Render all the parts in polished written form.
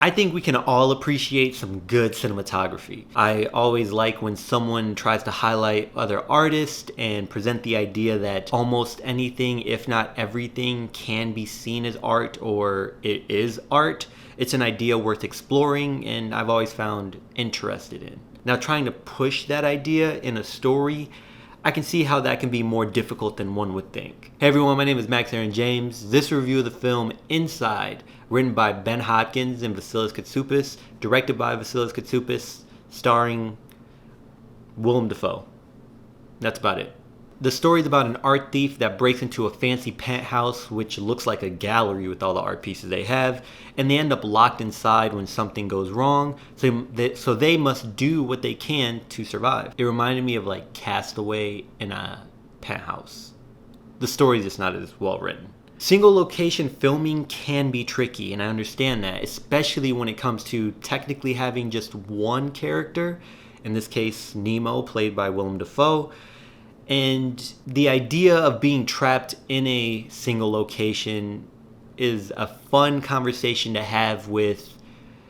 I think we can all appreciate some good cinematography. I always like when someone tries to highlight other artists and present the idea that almost anything, if not everything, can be seen as art or it is art. It's an idea worth exploring and I've always found interested in. Now, trying to push that idea in a story, I can see how that can be more difficult than one would think. Hey everyone, my name is Max Aaron James. This review of the film Inside, written by Ben Hopkins and Vasilis Katsoupas, directed by Vasilis Katsoupas, starring Willem Dafoe. That's about it. The story is about an art thief that breaks into a fancy penthouse which looks like a gallery with all the art pieces they have, and they end up locked inside when something goes wrong, so they must do what they can to survive. It reminded me of like Castaway in a penthouse. The story is just not as well written. Single location filming can be tricky, and I understand that, especially when it comes to technically having just one character, in this case Nemo, played by Willem Dafoe. And the idea of being trapped in a single location is a fun conversation to have with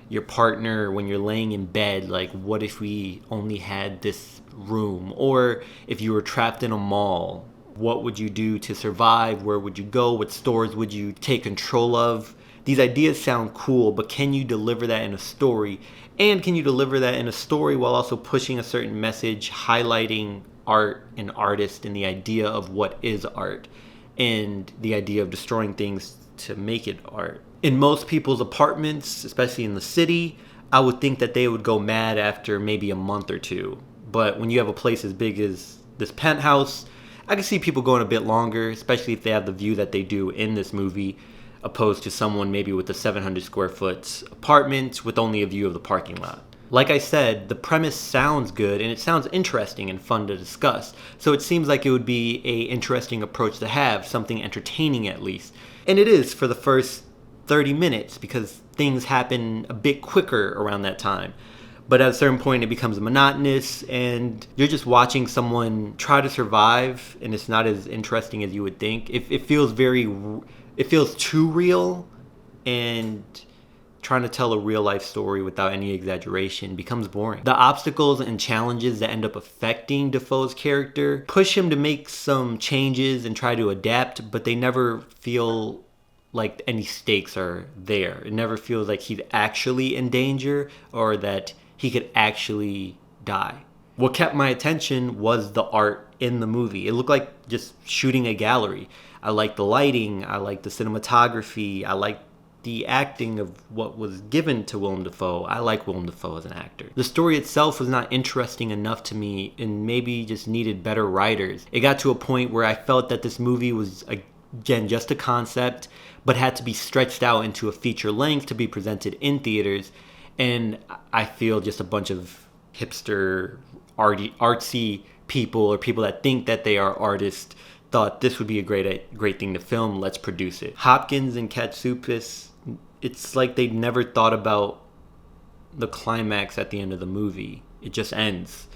your partner when you're laying in bed. Like, what if we only had this room? Or if you were trapped in a mall, what would you do to survive? Where would you go? What stores would you take control of? These ideas sound cool, but can you deliver that in a story? And can you deliver that in a story while also pushing a certain message, highlighting art and artist and the idea of what is art and the idea of destroying things to make it art? In most people's apartments, especially in the city, I would think that they would go mad after maybe a month or two. But when you have a place as big as this penthouse, I can see people going a bit longer, especially if they have the view that they do in this movie, opposed to someone maybe with a 700 square foot apartment with only a view of the parking lot. Like I said, the premise sounds good and it sounds interesting and fun to discuss. So it seems like it would be an interesting approach to have, something entertaining at least. And it is for the first 30 minutes because things happen a bit quicker around that time. But at a certain point it becomes monotonous and you're just watching someone try to survive and it's not as interesting as you would think. It feels too real, and trying to tell a real life story without any exaggeration becomes boring. The obstacles and challenges that end up affecting Dafoe's character push him to make some changes and try to adapt, but they never feel like any stakes are there. It never feels like he's actually in danger or that he could actually die. What kept my attention was the art in the movie. It looked like just shooting a gallery. I liked the lighting, I liked the cinematography, I liked the acting of what was given to Willem Dafoe. I like Willem Dafoe as an actor. The story itself was not interesting enough to me and maybe just needed better writers. It got to a point where I felt that this movie was, again, just a concept, but had to be stretched out into a feature length to be presented in theaters. And I feel just a bunch of hipster, artsy people or people that think that they are artists thought this would be a great thing to film, let's produce it. Hopkins and Katsoupas, it's like they never thought about the climax at the end of the movie. It just ends.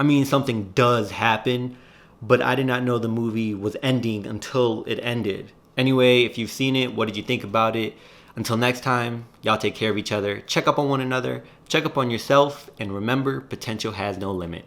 I mean, something does happen, but I did not know the movie was ending until it ended. Anyway, if you've seen it, what did you think about it? Until next time, y'all take care of each other, check up on one another, check up on yourself, and remember, potential has no limit.